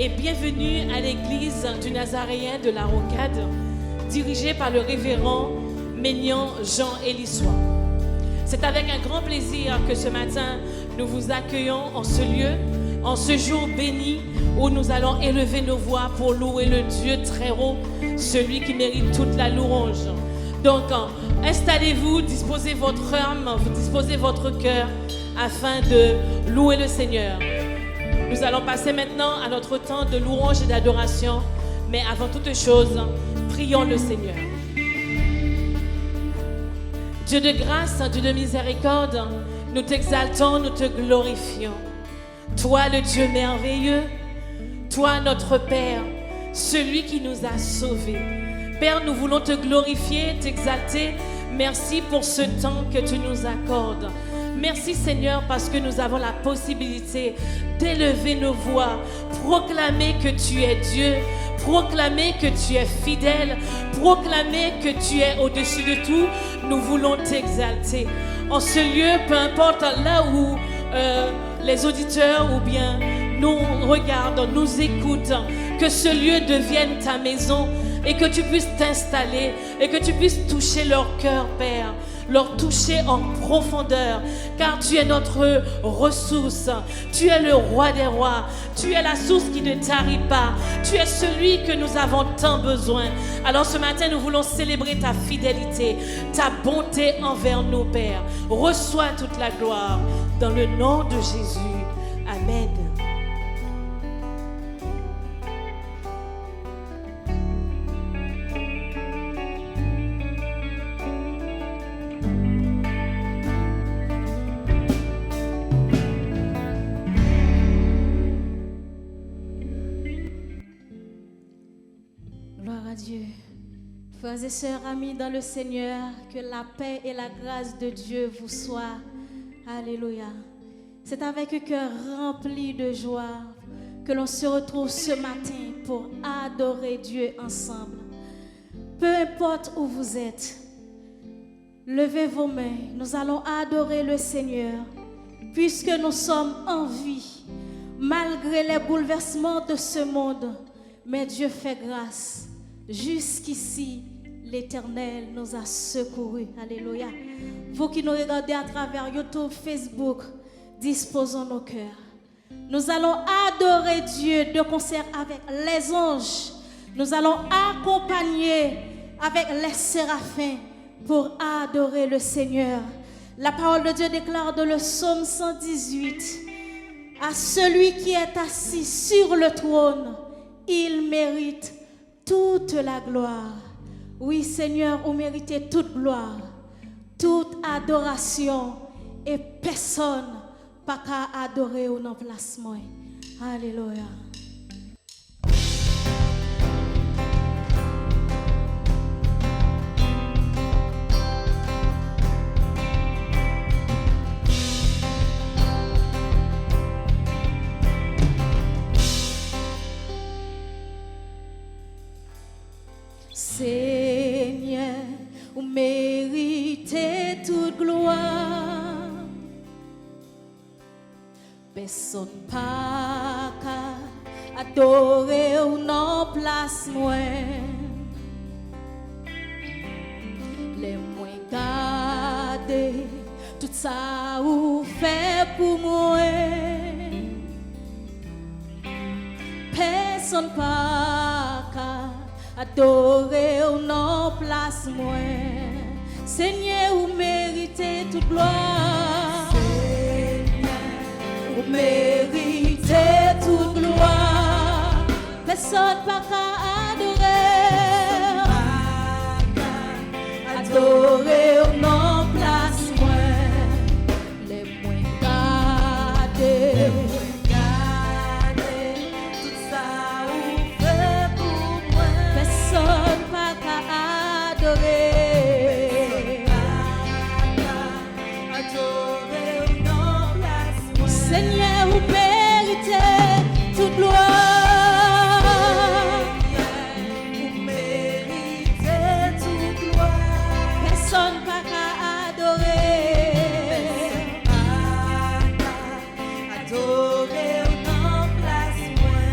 et bienvenue à l'église du Nazaréen de la Rocade, dirigée par le révérend Ménian Jean Élissois. C'est avec un grand plaisir que ce matin, nous vous accueillons en ce lieu, en ce jour béni où nous allons élever nos voix pour louer le Dieu très haut, celui qui mérite toute la louange. Donc, installez-vous, disposez votre âme, disposez votre cœur afin de louer le Seigneur. Nous allons passer maintenant à notre temps de louange et d'adoration, mais avant toute chose, prions le Seigneur. Dieu de grâce, Dieu de miséricorde, nous t'exaltons, nous te glorifions. Toi, le Dieu merveilleux, toi, notre Père, celui qui nous a sauvés. Père, nous voulons te glorifier, t'exalter. Merci pour ce temps que tu nous accordes. Merci Seigneur parce que nous avons la possibilité d'élever nos voix, proclamer que tu es Dieu, proclamer que tu es fidèle, proclamer que tu es au-dessus de tout. Nous voulons t'exalter. En ce lieu, peu importe là où les auditeurs ou bien nous regardent, nous écoutent, que ce lieu devienne ta maison et que tu puisses t'installer et que tu puisses toucher leur cœur, Père. Leur toucher en profondeur, car tu es notre ressource, tu es le roi des rois, tu es la source qui ne tarit pas, tu es celui que nous avons tant besoin. Alors ce matin, nous voulons célébrer ta fidélité, ta bonté envers nous, Père. Reçois toute la gloire dans le nom de Jésus. Amen. Dieu. Frères et sœurs, amis dans le Seigneur, que la paix et la grâce de Dieu vous soient. Alléluia. C'est avec un cœur rempli de joie que l'on se retrouve ce matin pour adorer Dieu ensemble. Peu importe où vous êtes, levez vos mains. Nous allons adorer le Seigneur puisque nous sommes en vie malgré les bouleversements de ce monde. Mais Dieu fait grâce. Jusqu'ici, l'Éternel nous a secourus. Alléluia. Vous qui nous regardez à travers YouTube, Facebook, disposons nos cœurs. Nous allons adorer Dieu de concert avec les anges. Nous allons accompagner avec les séraphins pour adorer le Seigneur. La parole de Dieu déclare dans le psaume 118, à celui qui est assis sur le trône, il mérite toute la gloire. Oui, Seigneur, vous méritez toute gloire, toute adoration, et personne pas qu'à adorer au emplacement. Alléluia. Seigneur, vous méritez toute gloire. Personne pas qu'à adorer ou non place moi. Les moins gardés, tout ça vous fait pour moi. Personne pas qu'à adorer ou non place moi. Seigneur, vous méritez toute gloire. Seigneur, vous méritez toute gloire. Personne pas qu'à adorer ou non place moi. Les moins gardés, tout ça vous fait pour moi. Personne pas qu'à adorer. Seigneur, vous méritez toute gloire. Vous méritez toute gloire. Personne pas qu'à adorer. Adorer en place moi.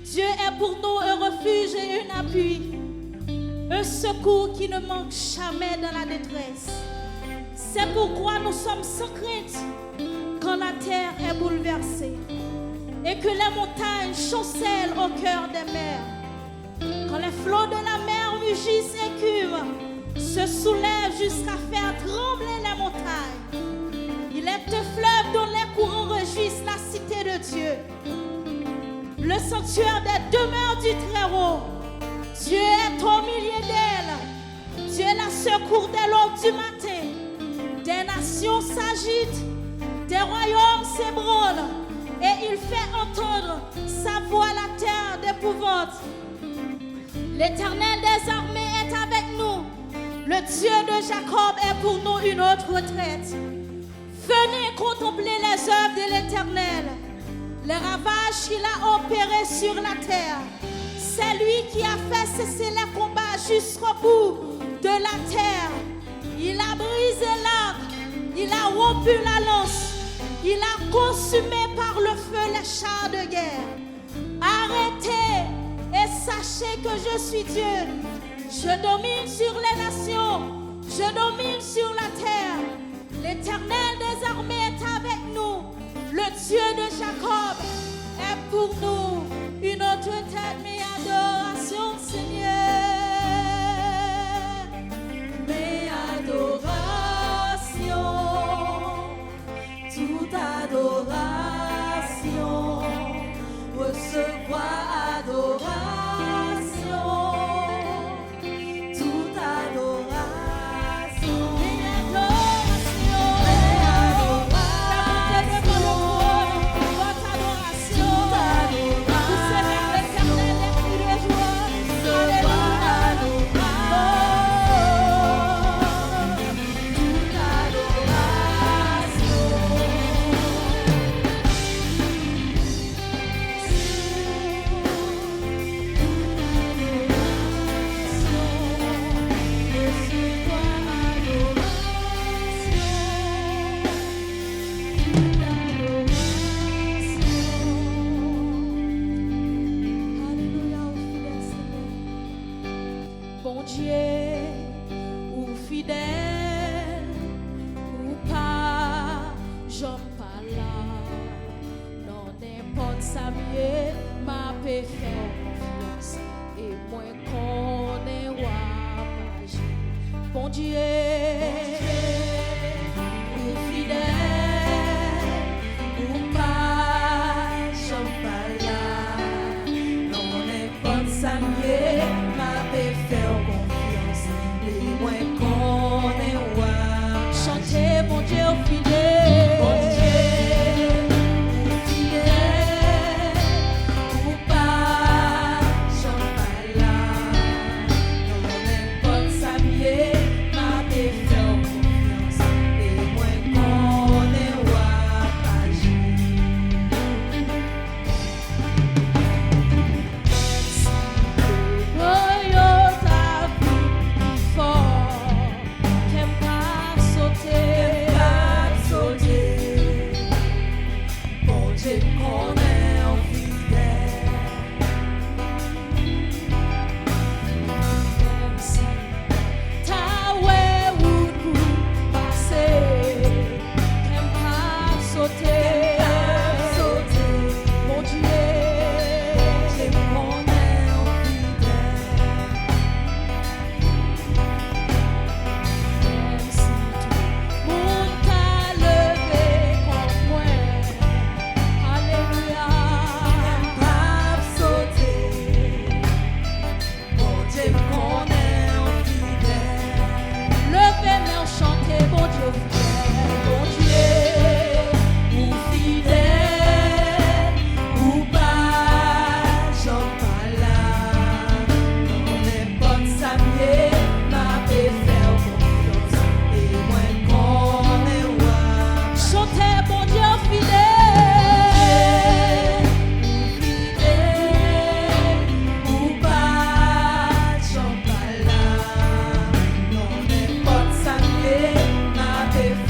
Dieu est pour nous un refuge et un appui, un secours qui ne manque jamais dans la détresse. C'est pourquoi nous sommes sans crainte quand la terre est bouleversée et que les montagnes chancellent au cœur des mers. Quand les flots de la mer mugissent et écument, se soulèvent jusqu'à faire trembler les montagnes. Il est un fleuve dont les courants réjouissent la cité de Dieu, le sanctuaire des demeures du Très-Haut. Dieu est au milieu d'elle. Dieu la secours dès l'aube du matin. Des nations s'agitent, des royaumes s'ébranlent, et il fait entendre sa voix à la terre d'épouvante. L'Éternel des armées est avec nous. Le Dieu de Jacob est pour nous une autre retraite. Venez contempler les œuvres de l'Éternel, les ravages qu'il a opérés sur la terre. C'est lui qui a fait cesser les combats jusqu'au bout de la terre. Il a brisé l'arc, il a rompu la lance, il a consumé par le feu les chars de guerre. Arrêtez et sachez que je suis Dieu. Je domine sur les nations, je domine sur la terre. L'Éternel des armées est avec nous. Le Dieu de Jacob est pour nous une autre tête, mes adorations, Seigneur. Mes adorations, toute adoration, recevoir adoration, toute adoration. Ma paix fait confiance et moins qu'on est roi. bon Dieu, ou fidèle, ou pas, j'en pas là, non n'importe ça mieux, m'a faire confiance, les moins qu'on est roi. Chantez bon Dieu, ou fidèle, bon Dieu, ou fidèle, ou pas, j'en pas là, non n'importe ça mieux, m'a faire confiance, les moins qu'on est roi. If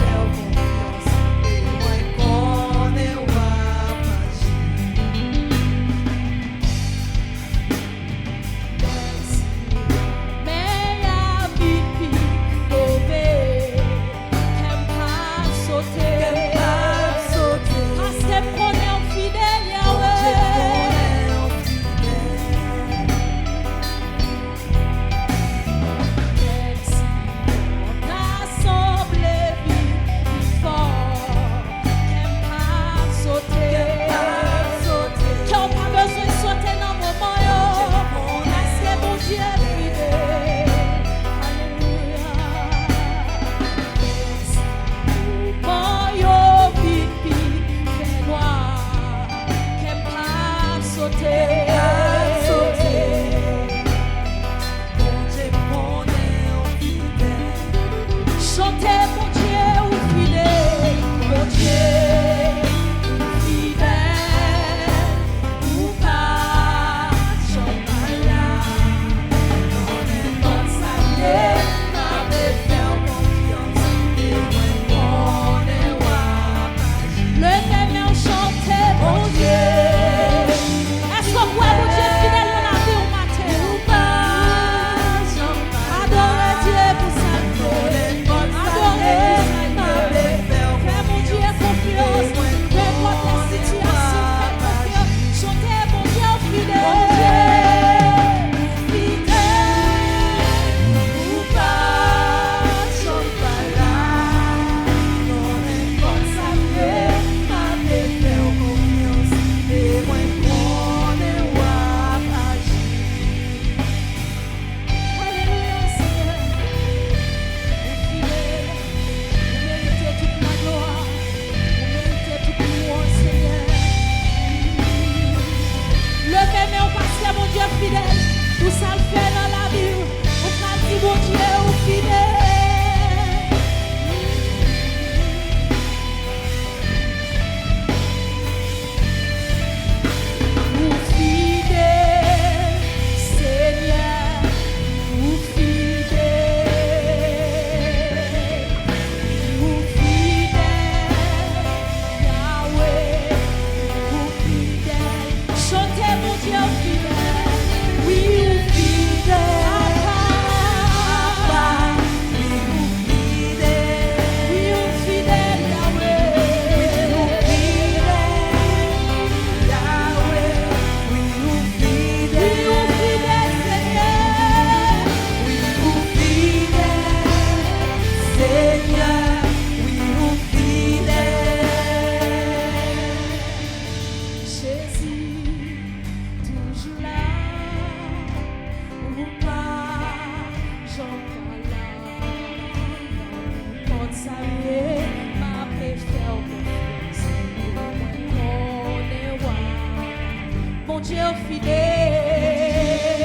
fidèle,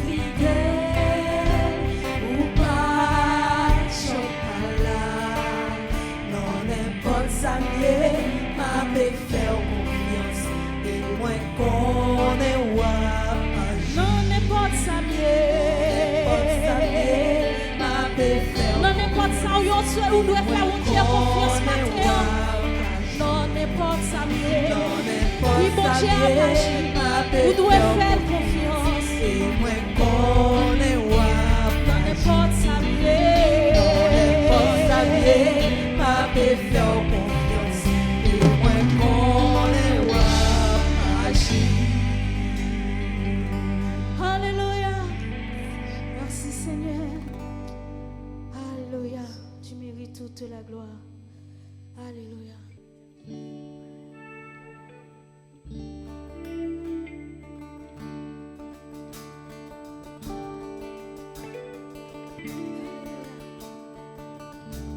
fidèle, ou pas chocolat. Non, n'importe ça m'est, ma paix fait confiance, et moins qu'on est wap. Non, n'importe ça m'est, ma paix fait. Non, n'importe ça où on doit faire un Dieu confiance matin. Non, n'importe ça m'est. Oui, bon Dieu a agi. Vous devez faire confiance. Et moi qu'on est wap. Non, n'importe ça m'est. Non, n'importe ça m'est. Ma paix fait confiance. Et moi qu'on est wap. Agi. Alléluia. Merci Seigneur. Alléluia. Tu mérites toute la gloire. Alléluia.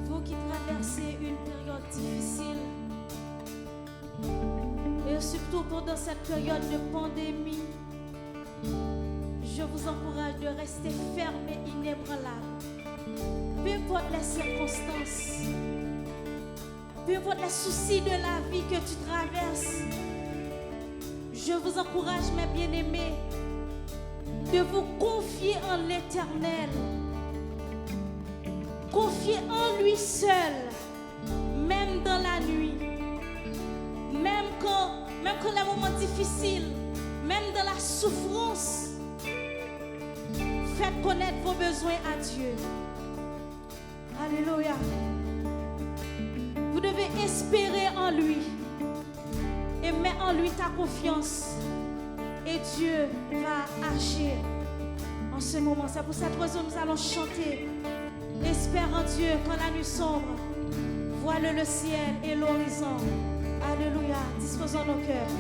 Vous qui traversez une période difficile, et surtout pendant cette période de pandémie, je vous encourage de rester ferme et inébranlable. Peu importe les circonstances, peu importe les soucis de la vie que tu traverses, je vous encourage, mes bien-aimés, de vous confier en l'Éternel. Confiez en lui seul, même dans la nuit, même quand les moments difficiles, même dans la souffrance. Faites connaître vos besoins à Dieu. Alléluia. Vous devez espérer en lui et mets en lui ta confiance et Dieu va agir en ce moment. C'est pour cette raison que nous allons chanter. Espère en Dieu quand la nuit sombre, voile le ciel et l'horizon. Alléluia. Disposons nos cœurs.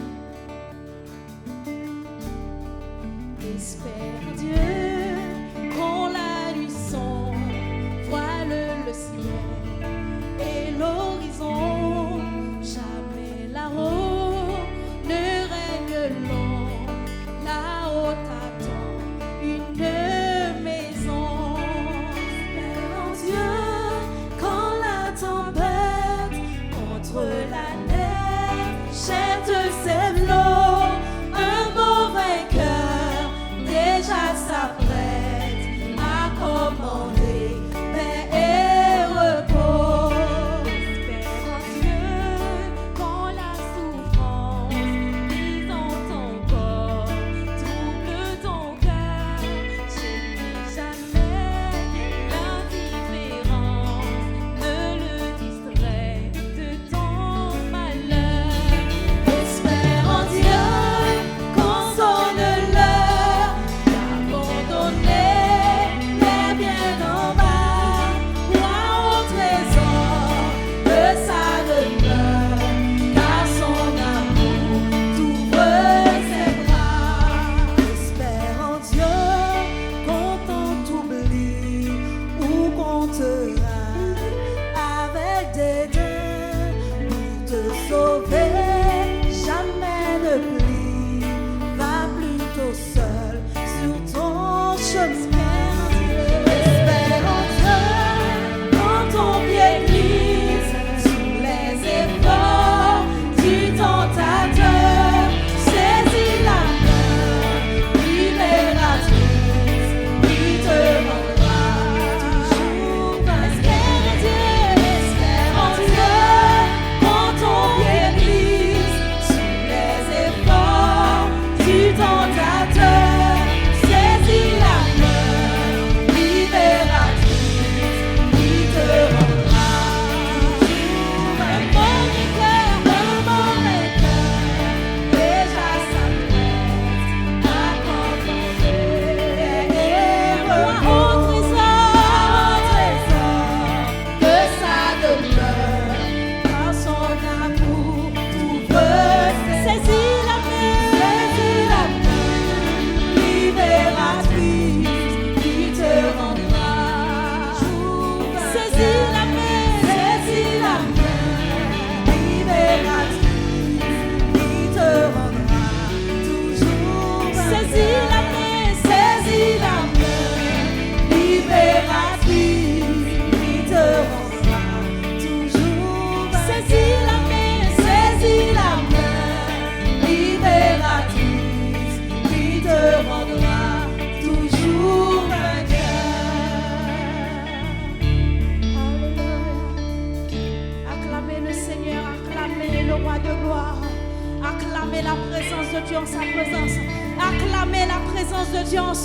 Espère en Dieu quand la nuit sombre, voile le ciel et l'horizon. Jamais là-haut ne règne long, là-haut t'attend une maison. Espère en Dieu quand la tempête contre la neige jette ses flots. Un beau vainqueur déjà s'apprête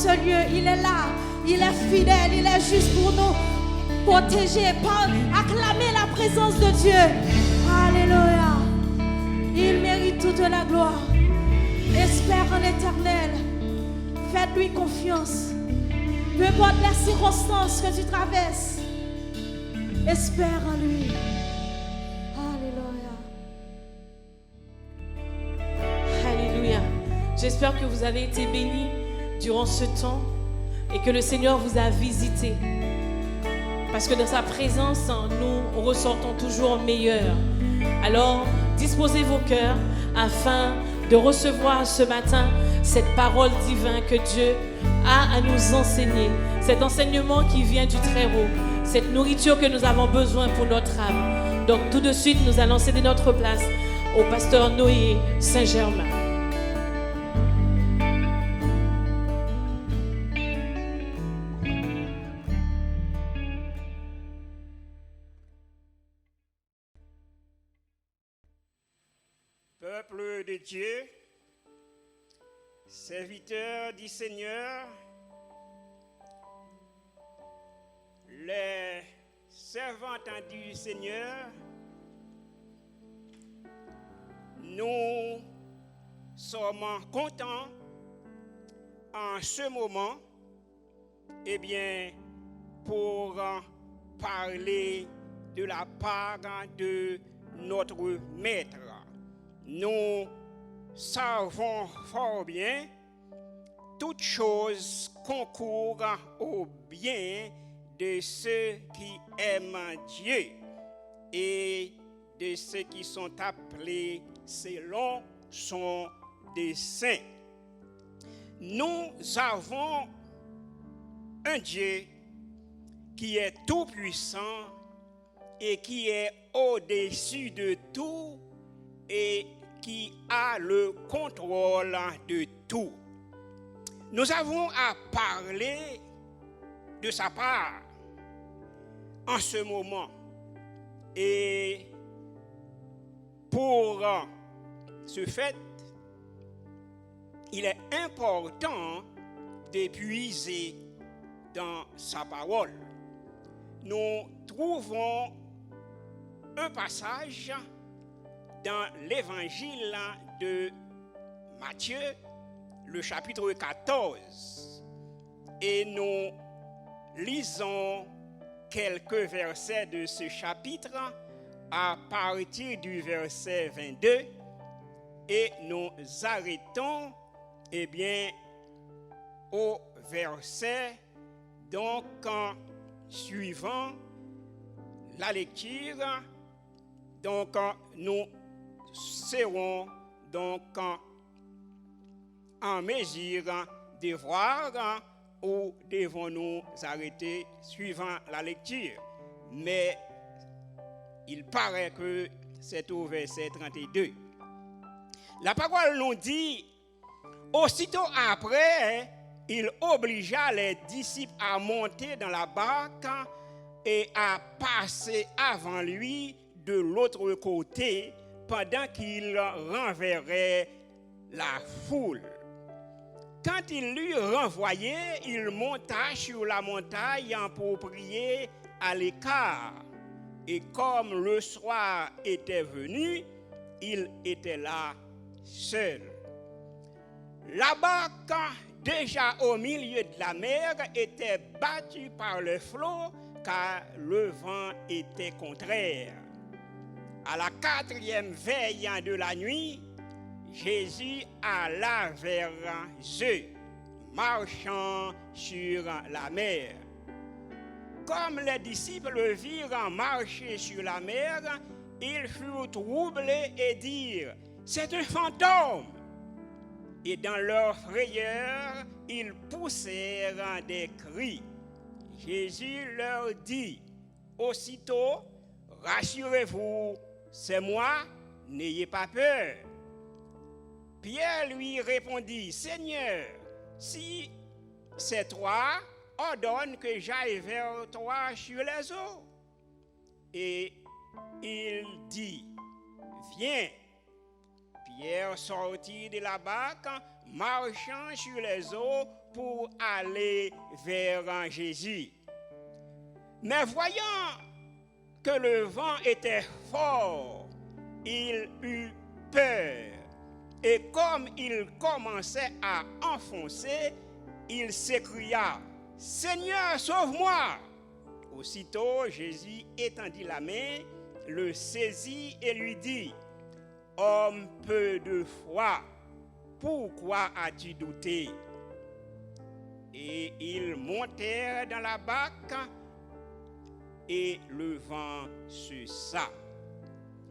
ce lieu. Il est là, il est fidèle, il est juste pour nous protéger. Acclamer la présence de Dieu. Alléluia. Il mérite toute la gloire. Espère en l'Éternel. Faites-lui confiance. Peu importe les circonstances que tu traverses, espère en lui. Alléluia. Alléluia. J'espère que vous avez été bénis durant ce temps et que le Seigneur vous a visité. Parce que dans sa présence, nous ressortons toujours meilleurs. Alors, disposez vos cœurs afin de recevoir ce matin cette parole divine que Dieu a à nous enseigner. Cet enseignement qui vient du Très-Haut. Cette nourriture que nous avons besoin pour notre âme. Donc tout de suite, nous allons céder notre place au pasteur Noé Saint-Germain. Peuple de Dieu, serviteurs du Seigneur, les servantes du Seigneur, nous sommes contents en ce moment, pour parler de la part de notre Maître. Nous savons fort bien, toutes choses concourent au bien de ceux qui aiment Dieu et de ceux qui sont appelés selon son dessein. Nous avons un Dieu qui est tout-puissant et qui est au-dessus de tout et qui a le contrôle de tout. Nous avons à parler de sa part en ce moment. Et pour ce fait, il est important d'épuiser dans sa parole. Nous trouvons un passage dans l'évangile de Matthieu, le chapitre 14, et nous lisons quelques versets de ce chapitre à partir du verset 22 et nous arrêtons au verset suivant la lecture. Donc nous serons en mesure de voir où devons-nous arrêter suivant la lecture. Mais il paraît que c'est au verset 32. La parole nous dit, aussitôt après, il obligea les disciples à monter dans la barque et à passer avant lui de l'autre côté pendant qu'il renverrait la foule. Quand il l'eut renvoyé, il monta sur la montagne pour prier à l'écart. Et comme le soir était venu, il était là seul. La barque, déjà au milieu de la mer, était battue par le flot car le vent était contraire. À la 4e veille de la nuit, Jésus alla vers eux, marchant sur la mer. Comme les disciples le virent marcher sur la mer, ils furent troublés et dirent, « C'est un fantôme !» Et dans leur frayeur, ils poussèrent des cris. Jésus leur dit, aussitôt, « Rassurez-vous, c'est moi, n'ayez pas peur. » Pierre lui répondit, « Seigneur, si c'est toi, ordonne que j'aille vers toi sur les eaux. » Et il dit, « Viens. » Pierre sortit de la barque, marchant sur les eaux pour aller vers Jésus. Mais voyant que le vent était fort, il eut peur. Et comme il commençait à enfoncer, il s'écria, « Seigneur, sauve-moi !» Aussitôt, Jésus étendit la main, le saisit et lui dit, « Homme peu de foi, pourquoi as-tu douté ?» Et ils montèrent dans la barque et le vent cessa.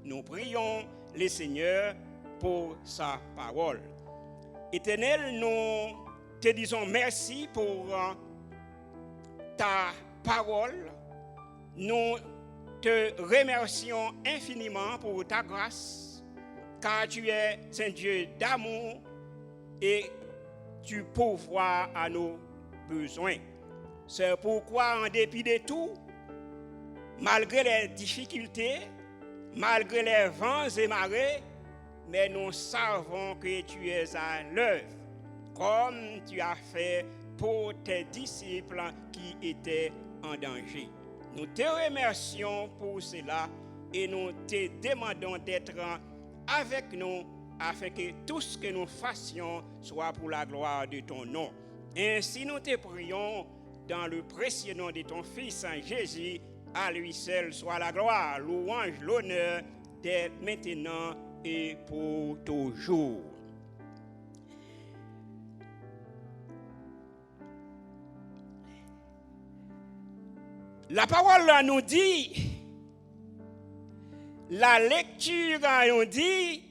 Nous prions le Seigneur pour sa parole. Éternel, nous te disons merci pour ta parole. Nous te remercions infiniment pour ta grâce, car tu es un Dieu d'amour et tu pourvois à nos besoins. C'est pourquoi, en dépit de tout, malgré les difficultés, malgré les vents et marées, mais nous savons que tu es à l'œuvre, comme tu as fait pour tes disciples qui étaient en danger. Nous te remercions pour cela et nous te demandons d'être avec nous afin que tout ce que nous fassions soit pour la gloire de ton nom. Ainsi nous te prions dans le précieux nom de ton Fils Jésus. À lui seul soit la gloire, louange, l'honneur, dès maintenant et pour toujours. La parole nous dit, la lecture nous dit,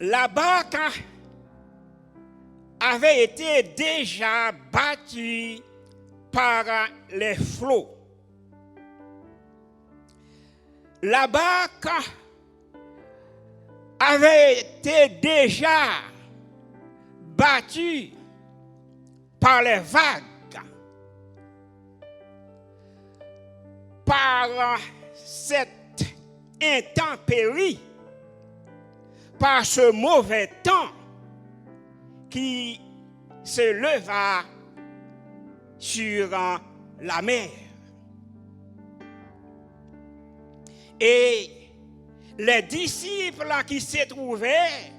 la barque avait été déjà battue par les flots. La barque avait été déjà battue par les vagues, par cette intempérie, par ce mauvais temps qui se leva sur la mer. Et les disciples qui se trouvaient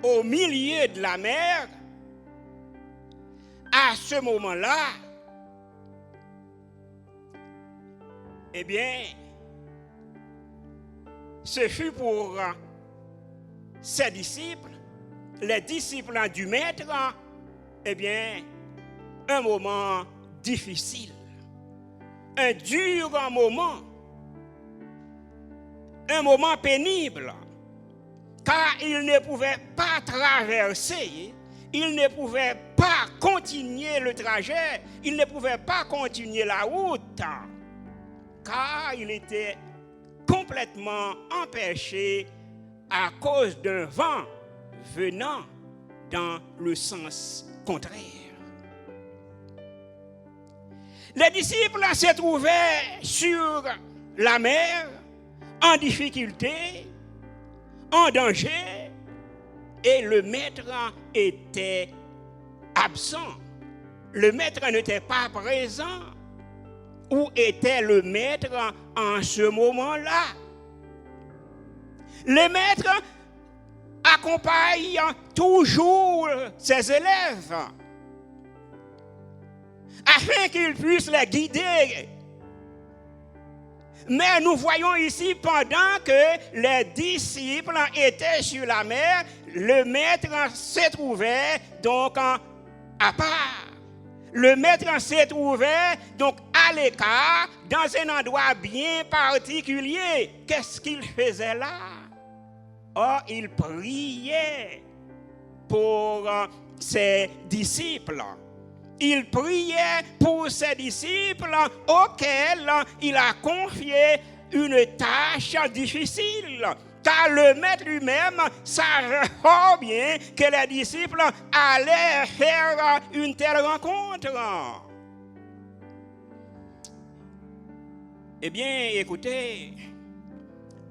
au milieu de la mer, à ce moment-là, eh bien, ce fut pour ses disciples, les disciples du Maître, eh bien, un moment difficile, un dur moment, un moment pénible, car ils ne pouvaient pas traverser, ils ne pouvaient pas continuer le trajet, ils ne pouvaient pas continuer la route, car ils étaient complètement empêchés à cause d'un vent venant dans le sens contraire. Les disciples se trouvaient sur la mer, en difficulté, en danger, et le maître était absent. Le maître n'était pas présent. Où était le maître en ce moment-là? Le maître accompagne toujours ses élèves afin qu'ils puissent les guider. Mais nous voyons ici, pendant que les disciples étaient sur la mer, le maître se trouvait donc à part. Le maître se trouvait donc à l'écart, dans un endroit bien particulier. Qu'est-ce qu'il faisait là? Oh, il priait pour ses disciples. Il priait pour ses disciples auxquels il a confié une tâche difficile. Car le maître lui-même savait fort bien que les disciples allaient faire une telle rencontre. Eh bien, écoutez,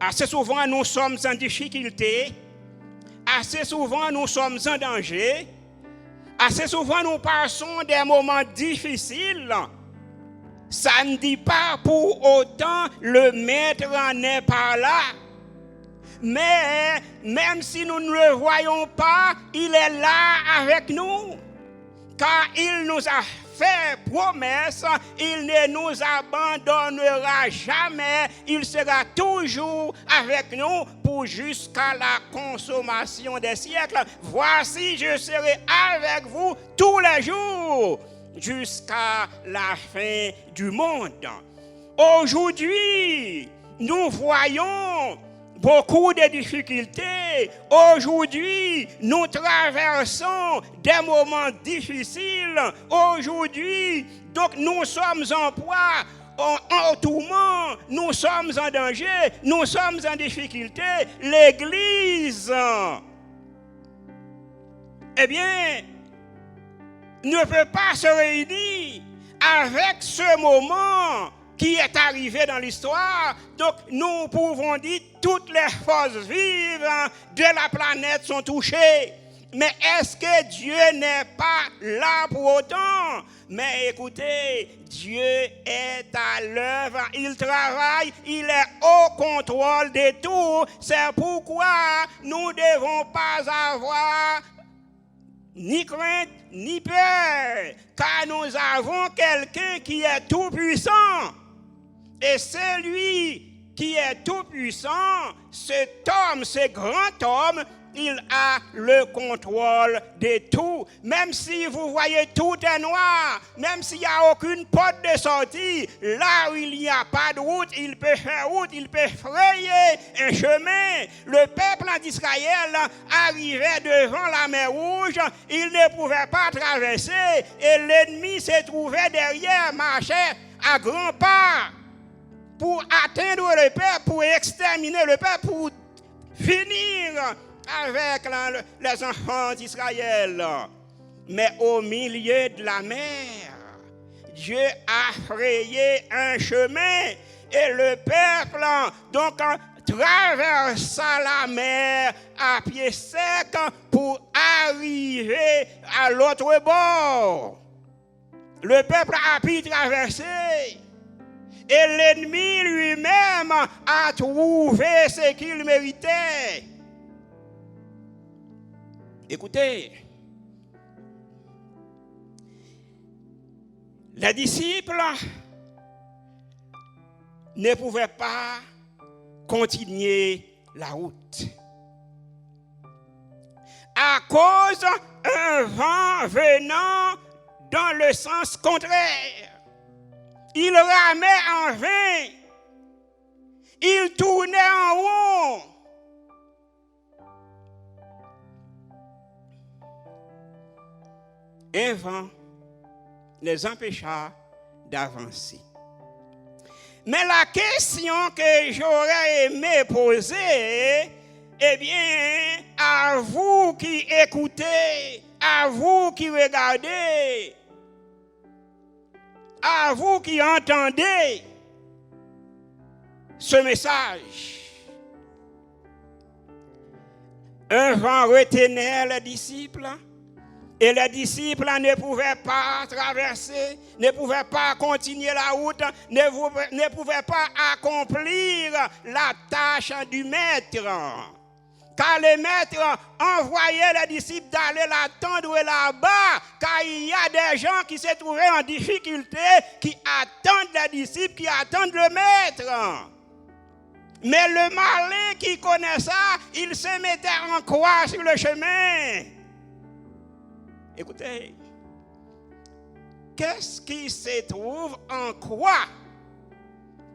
assez souvent nous sommes en difficulté, assez souvent nous sommes en danger, assez souvent nous passons des moments difficiles. Ça ne dit pas pour autant le maître n'est pas là. Mais même si nous ne le voyons pas, il est là avec nous. Car il nous a fait promesse, il ne nous abandonnera jamais, il sera toujours avec nous pour jusqu'à la consommation des siècles. Voici, je serai avec vous tous les jours jusqu'à la fin du monde. Aujourd'hui, nous voyons beaucoup de difficultés. Aujourd'hui, nous traversons des moments difficiles. Aujourd'hui, donc nous sommes en proie, en tourment, nous sommes en danger, nous sommes en difficulté. L'Église, eh bien, ne peut pas se réunir avec ce moment qui est arrivé dans l'histoire. Donc, nous pouvons dire que toutes les forces vives de la planète sont touchées. Mais est-ce que Dieu n'est pas là pour autant? Mais écoutez, Dieu est à l'œuvre, il travaille, il est au contrôle de tout. C'est pourquoi nous ne devons pas avoir ni crainte, ni peur, car nous avons quelqu'un qui est tout-puissant. Et celui qui est tout-puissant, cet homme, ce grand homme, il a le contrôle de tout. Même si vous voyez tout est noir, même s'il n'y a aucune porte de sortie, là où il n'y a pas de route, il peut faire route, il peut frayer un chemin. Le peuple d'Israël arrivait devant la mer Rouge, il ne pouvait pas traverser et l'ennemi se trouvait derrière, marchait à grands pas pour atteindre le peuple, pour exterminer le peuple, pour finir avec les enfants d'Israël. Mais au milieu de la mer, Dieu a frayé un chemin et le peuple donc traversa la mer à pied sec pour arriver à l'autre bord. Le peuple a pu traverser. Et l'ennemi lui-même a trouvé ce qu'il méritait. Écoutez, les disciples ne pouvaient pas continuer la route à cause d'un vent venant dans le sens contraire. Il ramait en vain. Il tournait en rond. Un vent les empêcha d'avancer. Mais la question que j'aurais aimé poser, eh bien, à vous qui écoutez, à vous qui regardez, à vous qui entendez ce message. Un vent retenait les disciples et les disciples ne pouvaient pas traverser, ne pouvaient pas continuer la route, ne pouvaient pas accomplir la tâche du maître. Car le maître envoyait les disciples d'aller l'attendre là-bas, car il y a des gens qui se trouvaient en difficulté, qui attendent les disciples, qui attendent le maître. Mais le malin qui connaît ça, il se mettait en croix sur le chemin. Écoutez, qu'est-ce qui se trouve en croix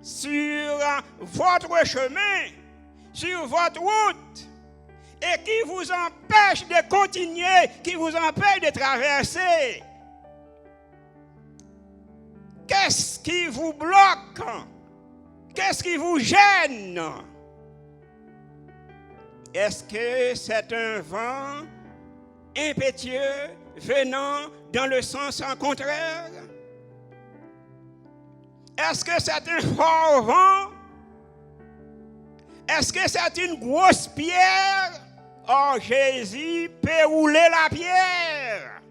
sur votre chemin, sur votre route, et qui vous empêche de continuer, qui vous empêche de traverser? Qu'est-ce qui vous bloque? Qu'est-ce qui vous gêne? Est-ce que c'est un vent impétueux venant dans le sens contraire? Est-ce que c'est un fort vent? Est-ce que c'est une grosse pierre Or, Jésus peut rouler la pierre.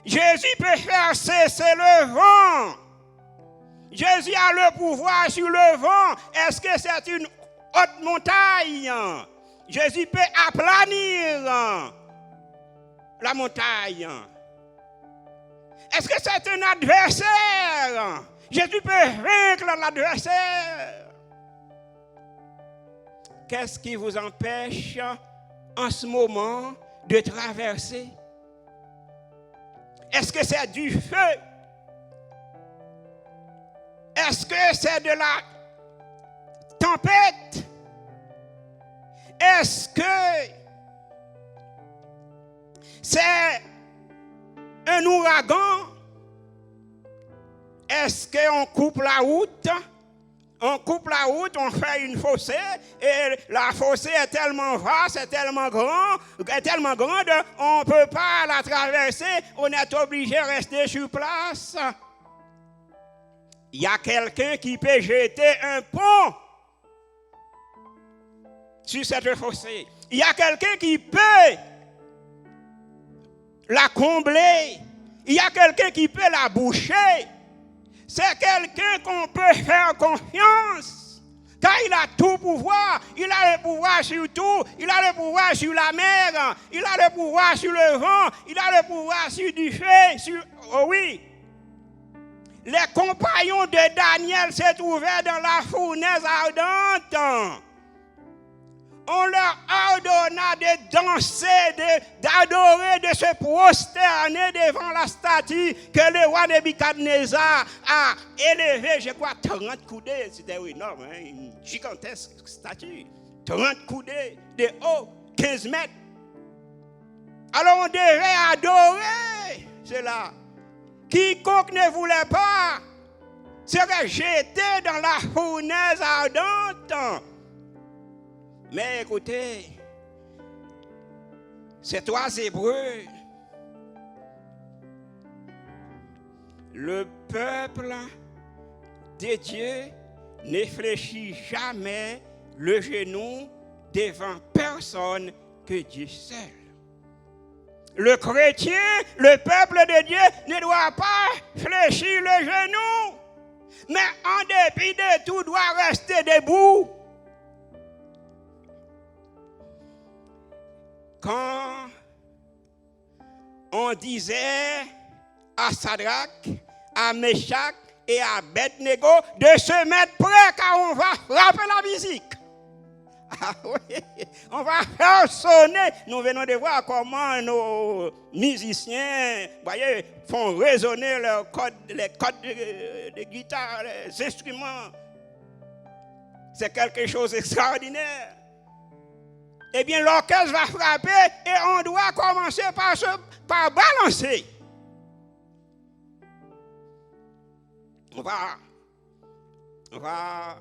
Jésus peut faire cesser le vent. Jésus a le pouvoir sur le vent. Est-ce que c'est une haute montagne? Jésus peut aplanir la montagne. Est-ce que c'est un adversaire? Jésus peut vaincre l'adversaire. Qu'est-ce qui vous empêche en ce moment de traverser? Est-ce que c'est du feu? Est-ce que c'est de la tempête? Est-ce que c'est un ouragan? Est-ce qu'on coupe la route? On coupe la route, on fait une fossée, et la fossée est tellement vaste, est tellement grande, on ne peut pas la traverser, on est obligé de rester sur place. Il y a quelqu'un qui peut jeter un pont sur cette fossée. Il y a quelqu'un qui peut la combler. Il y a quelqu'un qui peut la boucher. C'est quelqu'un qu'on peut faire confiance. Car il a tout pouvoir. Il a le pouvoir sur tout. Il a le pouvoir sur la mer. Il a le pouvoir sur le vent. Il a le pouvoir sur du feu. Oh oui. Les compagnons de Daniel se trouvaient dans la fournaise ardente. On leur ordonna de danser, d'adorer, de se prosterner devant la statue que le roi Nebuchadnezzar a élevée, je crois, 30 coudées. C'était énorme, hein, une gigantesque statue. 30 coudées de haut, 15 mètres. Alors on devait adorer cela. Quiconque ne voulait pas serait jeté dans la fournaise ardente. Mais écoutez, ces trois Hébreux, le peuple de Dieu ne fléchit jamais le genou devant personne que Dieu seul. Le chrétien, le peuple de Dieu, ne doit pas fléchir le genou, mais en dépit de tout, doit rester debout. Quand on disait à Sadrach, à Meshach et à Abednego de se mettre prêt car on va frapper la musique. Ah oui, on va faire sonner. Nous venons de voir comment nos musiciens, voyez, font résonner les codes de guitare, les instruments. C'est quelque chose d'extraordinaire. Eh bien, l'orchestre va frapper et on doit commencer par balancer. On va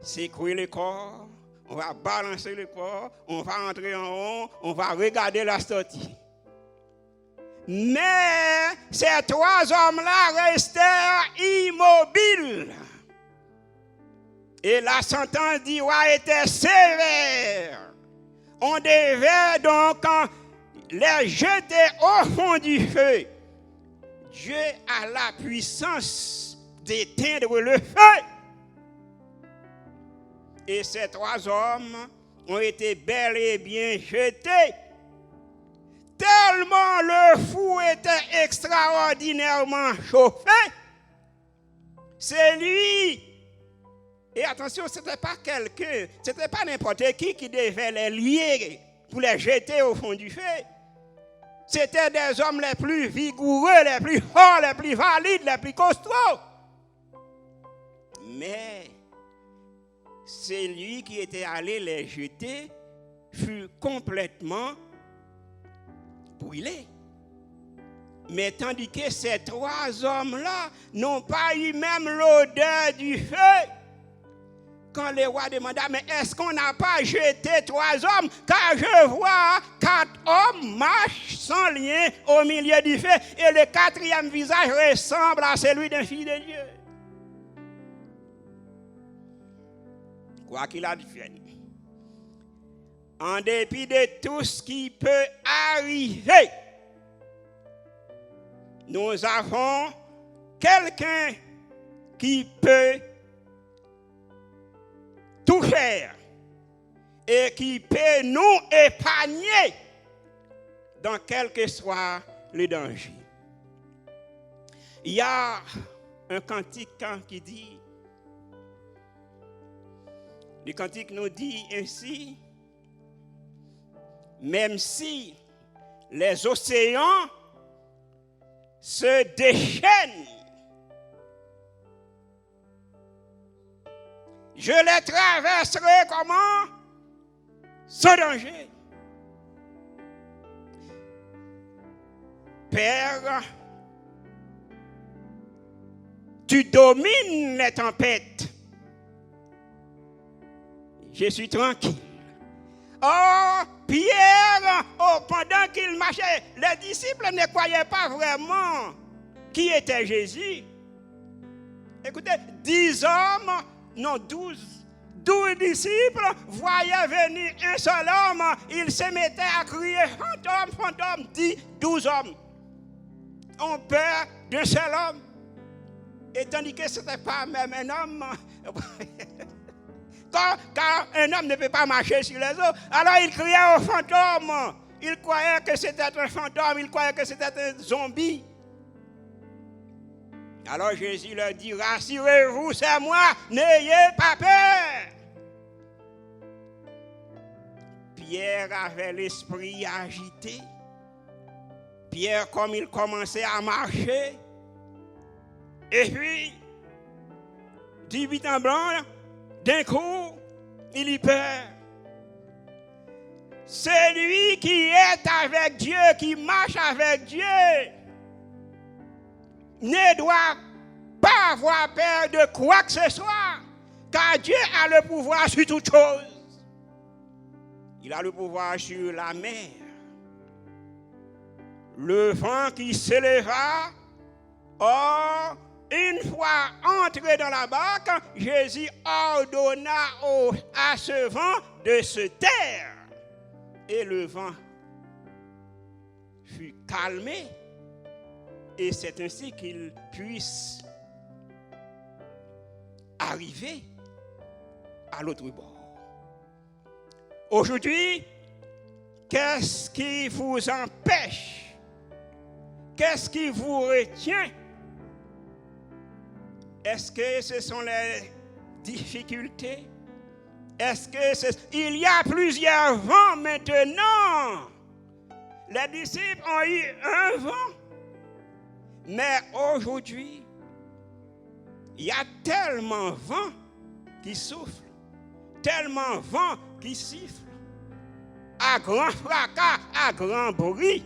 secouer le corps, on va balancer le corps, on va entrer en rond, on va regarder la sortie. Mais ces trois hommes-là restèrent immobiles. Et la sentence du roi était sévère. On devait donc les jeter au fond du feu. Dieu a la puissance d'éteindre le feu. Et ces trois hommes ont été bel et bien jetés. Tellement le fou était extraordinairement chauffé. C'est lui. Et attention, ce n'était pas quelqu'un, ce n'était pas n'importe qui devait les lier pour les jeter au fond du feu. C'était des hommes les plus vigoureux, les plus forts, les plus valides, les plus costauds. Mais c'est lui qui était allé les jeter, fut complètement brûlé. Mais tandis que ces trois hommes-là n'ont pas eu même l'odeur du feu. Quand le roi demanda, mais est-ce qu'on n'a pas jeté trois hommes? Car je vois quatre hommes marchent sans lien au milieu du feu. Et le quatrième visage ressemble à celui d'un fils de Dieu. Quoi qu'il advienne, en dépit de tout ce qui peut arriver, nous avons quelqu'un qui peut tout faire et qui peut nous épargner dans quel que soit le danger. Il y a un cantique qui dit, le cantique nous dit ainsi, même si les océans se déchaînent, je les traverserai comment? Sans danger. Père, tu domines les tempêtes. Je suis tranquille. Oh, Pierre, pendant qu'il marchait, les disciples ne croyaient pas vraiment qui était Jésus. Écoutez, 10 hommes, non 12 disciples voyaient venir un seul homme, ils se mettaient à crier fantôme, fantôme, 12 hommes ont peur d'un seul homme. Et tandis que ce n'était pas même un homme, car un homme ne peut pas marcher sur les eaux, alors il criait au fantôme. Il croyait que c'était un fantôme, il croyait que c'était un zombie. Alors Jésus leur dit, rassurez-vous, c'est moi, n'ayez pas peur. Pierre avait l'esprit agité. Pierre, comme il commençait à marcher, et puis, du but en blanc, d'un coup, il y perd. Celui qui est avec Dieu, qui marche avec Dieu, ne doit pas avoir peur de quoi que ce soit, car Dieu a le pouvoir sur toute chose. Il a le pouvoir sur la mer. Le vent qui s'éleva, une fois entré dans la barque, Jésus ordonna à ce vent de se taire. Et le vent fut calmé. Et c'est ainsi qu'il puisse arriver à l'autre bord. Aujourd'hui, qu'est-ce qui vous empêche? Qu'est-ce qui vous retient? Est-ce que ce sont les difficultés? Est-ce que il y a plusieurs vents maintenant? Les disciples ont eu un vent. Mais aujourd'hui, il y a tellement de vent qui souffle, tellement de vent qui siffle, à grand fracas, à grand bruit.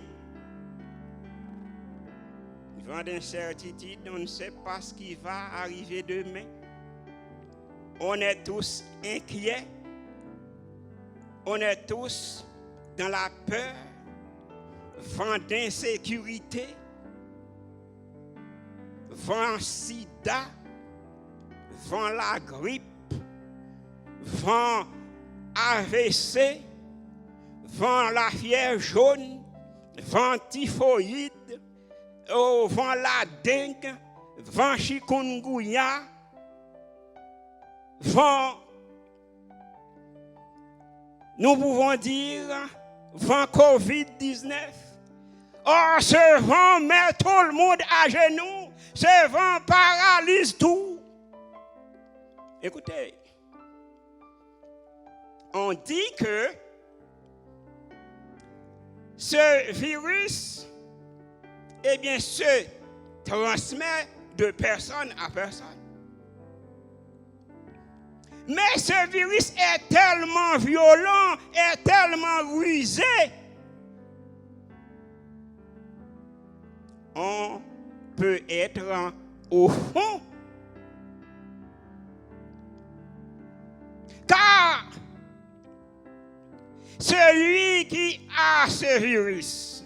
Vent d'incertitude, on ne sait pas ce qui va arriver demain. On est tous inquiets. On est tous dans la peur, vent d'insécurité, vent sida, vent la grippe, vent AVC, vent la fièvre jaune, vent typhoïde, vent la dengue, vent chikungunya, vent, nous pouvons dire, vent COVID-19. Or, ce vent met tout le monde à genoux. Ce vent paralyse tout. Écoutez, on dit que ce virus, eh bien, se transmet de personne à personne. Mais ce virus est tellement violent, est tellement rusé, on peut être au fond. Car celui qui a ce virus,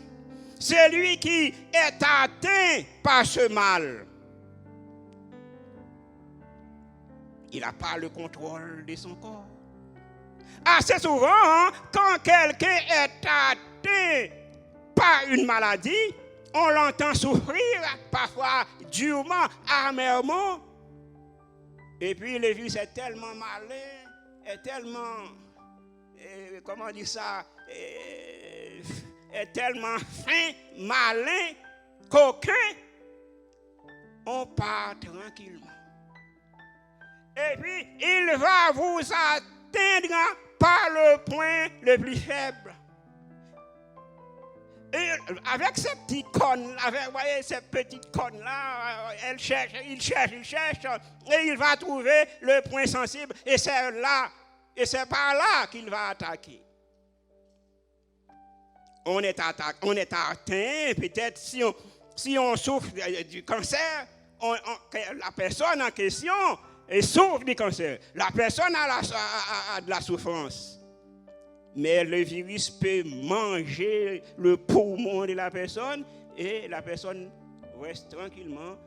celui qui est atteint par ce mal, il n'a pas le contrôle de son corps. Assez souvent, quand quelqu'un est atteint par une maladie, on l'entend souffrir, parfois durement, amèrement. Et puis le virus est tellement malin, est tellement, comment dire ça, est tellement fin, malin, coquin, on part tranquillement. Et puis il va vous atteindre par le point le plus faible. Et avec ces petites cornes, voyez ces petites cornes-là, il cherche, et il va trouver le point sensible, et c'est là, et c'est par là qu'il va attaquer. On est atteint, peut-être si on souffre du cancer, la personne en question souffre du cancer. La personne a de la souffrance. Mais le virus peut manger le poumon de la personne et la personne reste tranquillement,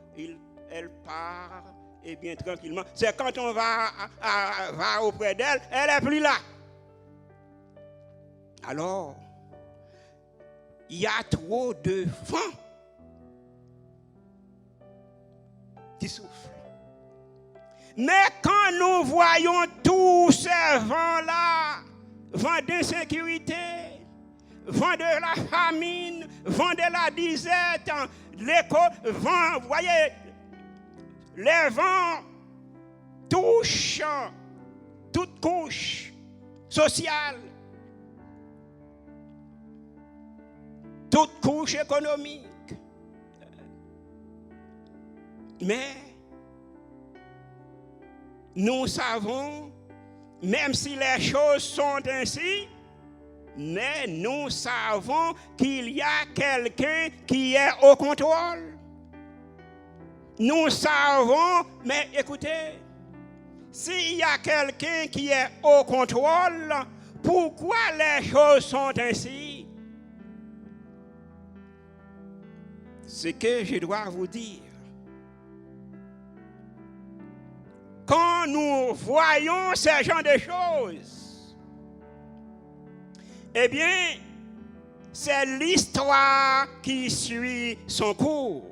elle part et bien tranquillement. C'est quand on va auprès d'elle, elle n'est plus là. Alors, il y a trop de vent qui souffle. Mais quand nous voyons tous ces vents-là, vent d'insécurité, vent de la famine, vent de la disette, vent, vous voyez, les vents touchent toute couche sociale, toute couche économique. Mais nous savons, même si les choses sont ainsi, mais nous savons qu'il y a quelqu'un qui est au contrôle. Nous savons, mais écoutez, s'il y a quelqu'un qui est au contrôle, pourquoi les choses sont ainsi? Ce que je dois vous dire, quand nous voyons ces genres de choses, eh bien, c'est l'histoire qui suit son cours.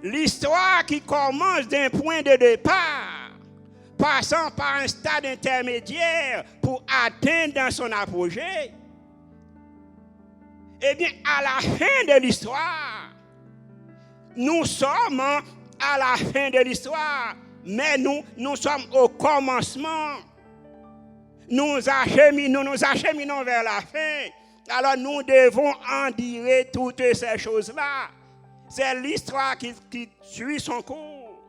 L'histoire qui commence d'un point de départ, passant par un stade intermédiaire pour atteindre dans son apogée. Eh bien, à la fin de l'histoire, nous sommes à la fin de l'histoire. Mais nous sommes au commencement. Nous nous acheminons vers la fin. Alors nous devons endurer toutes ces choses-là. C'est l'histoire qui suit son cours.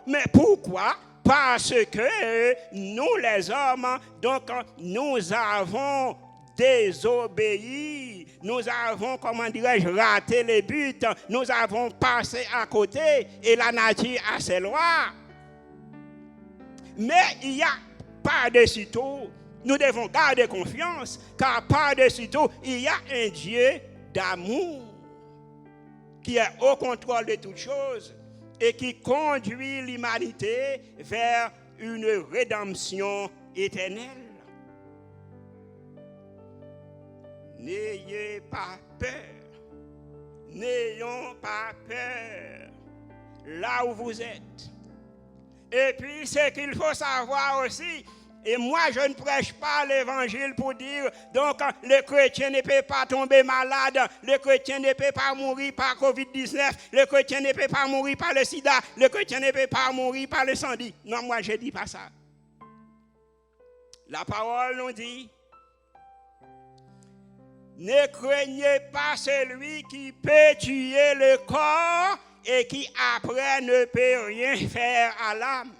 Mais pourquoi? Parce que nous les hommes, donc nous avons désobéi, nous avons, comment dirais-je, raté les buts, nous avons passé à côté et la nature a ses lois. Mais il y a par-dessus tout, nous devons garder confiance, car par-dessus tout, il y a un Dieu d'amour qui est au contrôle de toutes choses et qui conduit l'humanité vers une rédemption éternelle. N'ayez pas peur. N'ayons pas peur là où vous êtes. Et puis, ce qu'il faut savoir aussi, et moi je ne prêche pas l'évangile pour dire, donc le chrétien ne peut pas tomber malade, le chrétien ne peut pas mourir par Covid-19, le chrétien ne peut pas mourir par le sida, le chrétien ne peut pas mourir par l'incendie. Non, moi je ne dis pas ça. La parole nous dit, ne craignez pas celui qui peut tuer le corps et qui après ne peut rien faire à l'âme.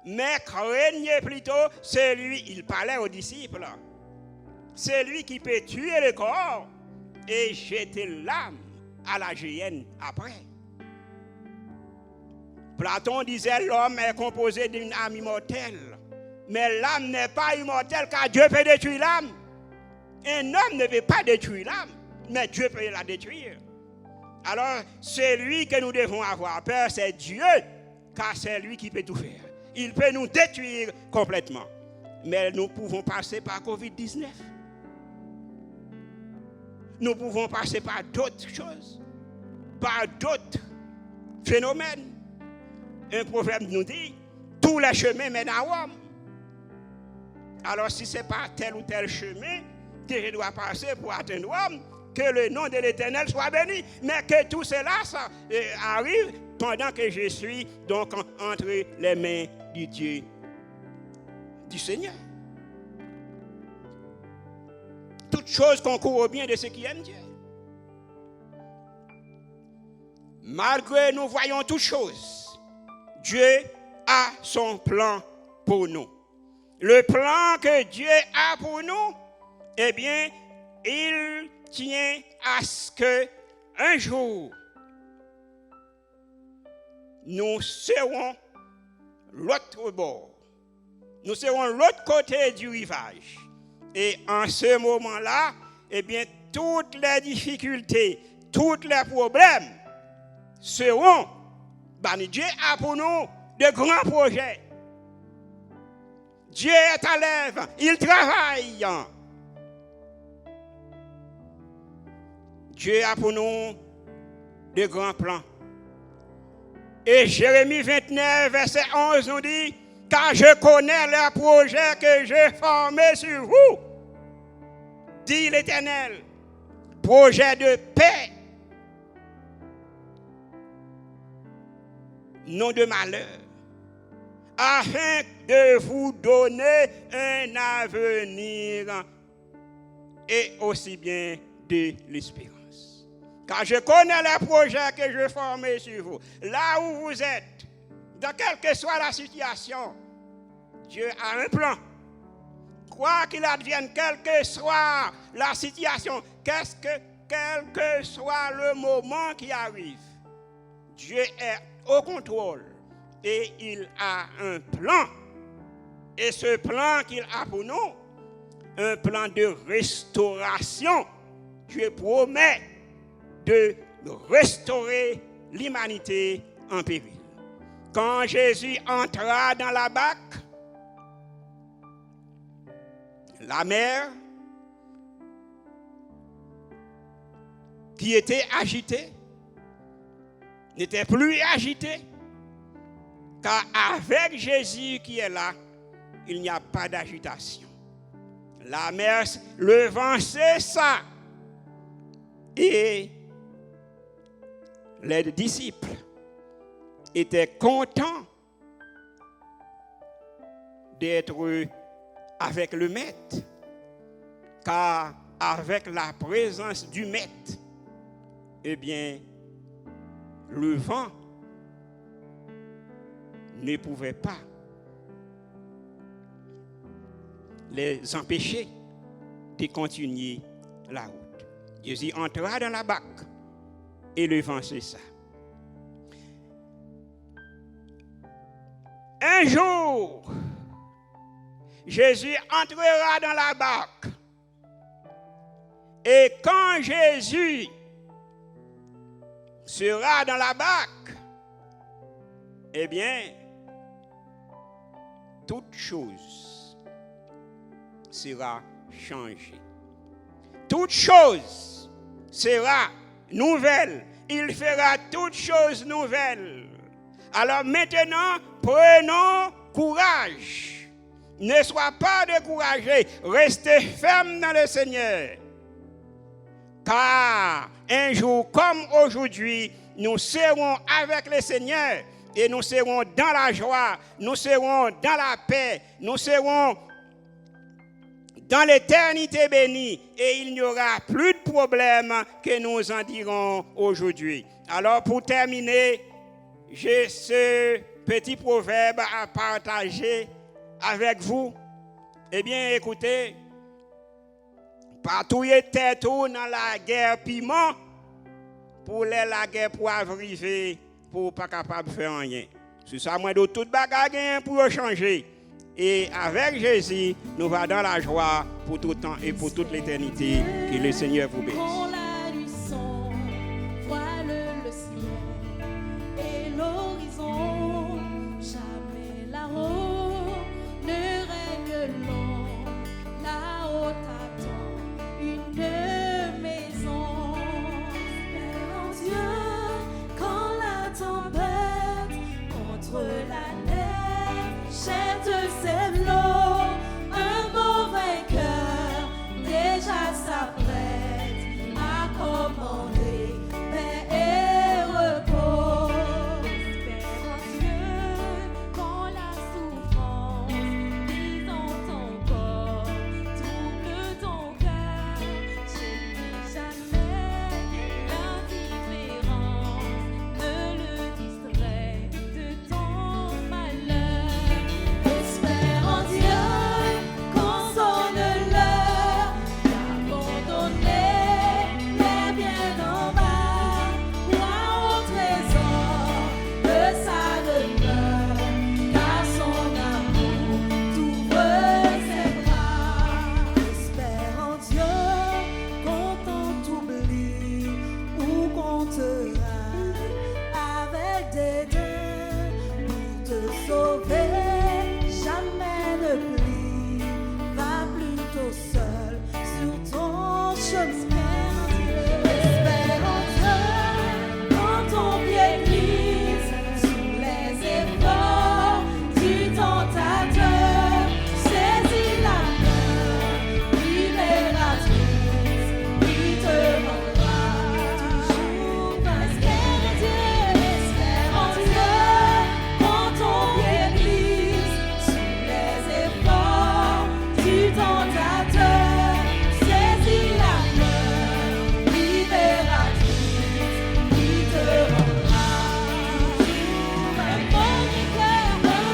Mais craignez plutôt celui, il parlait aux disciples, celui qui peut tuer le corps et jeter l'âme à la géhenne après. Platon disait l'homme est composé d'une âme immortelle, mais l'âme n'est pas immortelle car Dieu peut détruire l'âme. Un homme ne veut pas détruire l'âme, mais Dieu peut la détruire. Alors, celui que nous devons avoir peur, c'est Dieu, car c'est lui qui peut tout faire. il peut nous détruire complètement. Mais nous pouvons passer par COVID-19. Nous pouvons passer par d'autres choses, par d'autres phénomènes. Un proverbe nous dit, tous les chemins mènent à Rome. Alors si ce n'est pas tel ou tel chemin que je dois passer pour atteindre Rome, que le nom de l'Éternel soit béni. Mais que tout cela ça, arrive pendant que je suis donc entre les mains du Dieu, du Seigneur. Toutes choses concourent au bien de ceux qui aiment Dieu. Malgré nous voyons toutes choses, Dieu a son plan pour nous. Le plan que Dieu a pour nous, eh bien, il tient à ce qu'un jour, nous serons l'autre bord. Nous serons l'autre côté du rivage. Et en ce moment-là, eh bien, toutes les difficultés, tous les problèmes seront bannis. Dieu a pour nous de grands projets. Dieu est à l'œuvre, il travaille. Dieu a pour nous de grands plans. Et Jérémie 29, verset 11 nous dit, car je connais les projets que j'ai formés sur vous, dit l'Éternel, projet de paix, non de malheur, afin de vous donner un avenir et aussi bien de l'espérance. Car je connais les projets que je formais sur vous. Là où vous êtes, dans quelle que soit la situation, Dieu a un plan. Quoi qu'il advienne, quelle que soit la situation, quel que soit le moment qui arrive, Dieu est au contrôle et il a un plan. Et ce plan qu'il a pour nous, un plan de restauration, Dieu promet de restaurer l'humanité en péril. Quand Jésus entra dans la barque, la mer qui était agitée n'était plus agitée, car avec Jésus qui est là, il n'y a pas d'agitation. La mer, le vent cessa et les disciples étaient contents d'être avec le maître, car avec la présence du maître, eh bien, le vent ne pouvait pas les empêcher de continuer la route. Jésus entra dans la barque et le vent cessa. Un jour, Jésus entrera dans la barque. Et quand Jésus sera dans la barque, eh bien, toute chose sera changée. Toute chose sera nouvelle. Il fera toutes choses nouvelles. Alors maintenant, prenons courage. Ne sois pas découragé. Restez ferme dans le Seigneur. Car un jour comme aujourd'hui, nous serons avec le Seigneur et nous serons dans la joie, nous serons dans la paix, nous serons dans l'éternité bénie et il n'y aura plus de problèmes que nous en dirons aujourd'hui. Alors pour terminer, j'ai ce petit proverbe à partager avec vous. Eh bien, écoutez, patrouiller tête dans la guerre piment, pour la guerre poivre arriver, pour pas capable de faire rien. C'est ça, moi, de toute bagarre pour changer. Et avec Jésus, nous va dans la joie pour tout temps et pour toute l'éternité. Que le Seigneur vous bénisse. Quand la nuit sombre voile le ciel et l'horizon, jamais la dédain pour te sauver. Jamais ne plie, va plutôt seul sur ton chemin. Espère en Dieu, quand ton pied glisse sous les efforts du tentateur. Saisis la main libératrice qui te rendra toujours. Espère en Dieu, quand ton pied glisse sous les efforts du tentateur. Saisis la main libératrice qui te rendra toujours. Un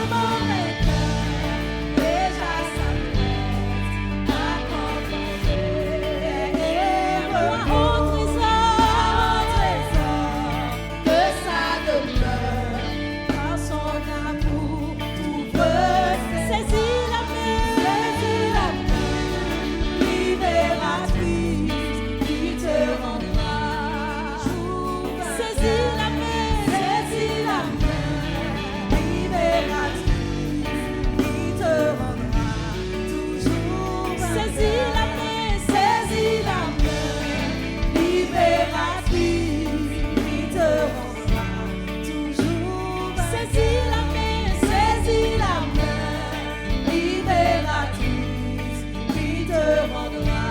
mauvais cœur, déjà s'apprête à contempler au trésor de sa demeure, par son amour tout peut. Saisis la main libératrice qui te rendra jour. Saisis la main libératrice qui te rendra toujours. Saisis la main libératrice qui te rendra toujours. Saisis la main libératrice qui te rendra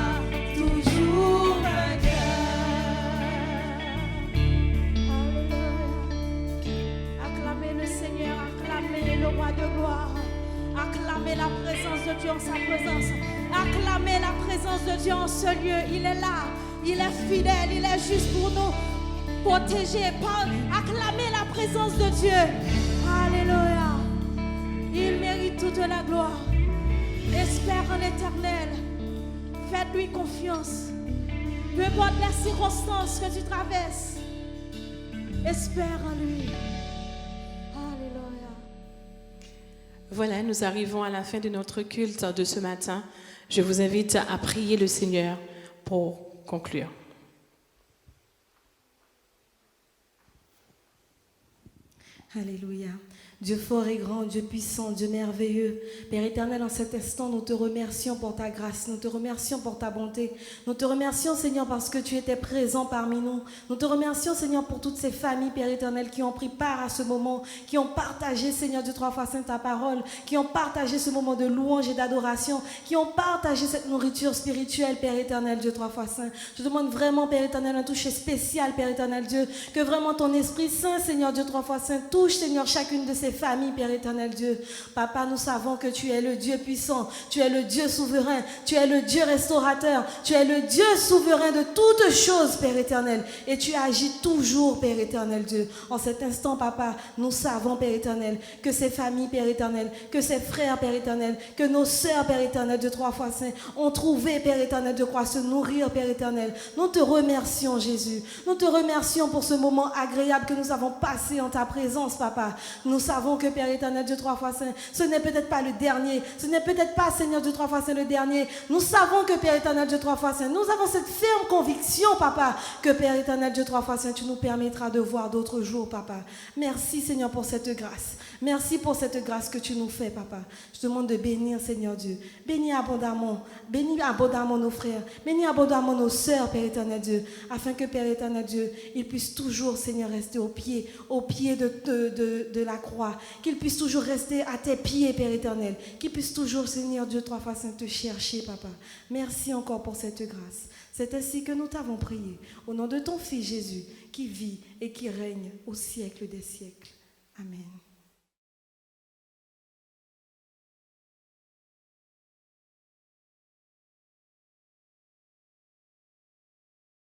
toujours vainqueur. Acclamez le Seigneur, acclamez le roi de gloire. Acclamez la présence de Dieu en sa présence. Acclamez la présence de Dieu en ce lieu. Il est là, il est fidèle, il est juste pour nous protéger. Acclamez la présence de Dieu. Alléluia. Il mérite toute la gloire. Espère en l'Éternel. Faites-lui confiance. Peu importe les circonstances que tu traverses, espère en lui. Alléluia. Voilà, nous arrivons à la fin de notre culte de ce matin. Je vous invite à prier le Seigneur pour conclure. Alléluia. Dieu fort et grand, Dieu puissant, Dieu merveilleux. Père éternel, en cet instant, nous te remercions pour ta grâce, nous te remercions pour ta bonté. Nous te remercions, Seigneur, parce que tu étais présent parmi nous. Nous te remercions, Seigneur, pour toutes ces familles, Père éternel, qui ont pris part à ce moment, qui ont partagé, Seigneur Dieu, 3 fois saint, ta parole, qui ont partagé ce moment de louange et d'adoration, qui ont partagé cette nourriture spirituelle, Père éternel, Dieu 3 fois saint. Je demande vraiment, Père éternel, un toucher spécial, Père éternel, Dieu, que vraiment ton Esprit Saint, Seigneur Dieu 3 fois saint, touche, Seigneur, chacune de ces familles, Père éternel Dieu. Papa, nous savons que tu es le Dieu puissant, tu es le Dieu souverain, tu es le Dieu restaurateur, tu es le Dieu souverain de toutes choses, Père éternel. Et tu agis toujours, Père éternel Dieu. En cet instant, Papa, nous savons, Père éternel, que ces familles, Père éternel, que ces frères, Père éternel, que nos sœurs, Père éternel, de 3 fois saint, ont trouvé, Père éternel, de quoi se nourrir, Père éternel. Nous te remercions, Jésus. Nous te remercions pour ce moment agréable que nous avons passé en ta présence, Papa. Nous savons que, Père éternel, Dieu 3 fois saint, ce n'est peut-être pas le dernier. Ce n'est peut-être pas, Seigneur Dieu 3 fois saint, le dernier. Nous savons que, Père éternel, Dieu 3 fois saint, nous avons cette ferme conviction, Papa, que, Père éternel, Dieu 3 fois saint, tu nous permettras de voir d'autres jours, Papa. Merci, Seigneur, pour cette grâce. Merci pour cette grâce que tu nous fais, Papa. Je te demande de bénir, Seigneur Dieu. Bénis abondamment nos frères. Bénis abondamment nos sœurs, Père éternel Dieu, afin que, Père éternel Dieu, ils puissent toujours, Seigneur, rester au pied de la croix. Qu'ils puissent toujours rester à tes pieds, Père éternel. Qu'ils puissent toujours, Seigneur Dieu, 3 fois saint, te chercher, Papa. Merci encore pour cette grâce. C'est ainsi que nous t'avons prié. Au nom de ton Fils Jésus, qui vit et qui règne au siècle des siècles. Amen.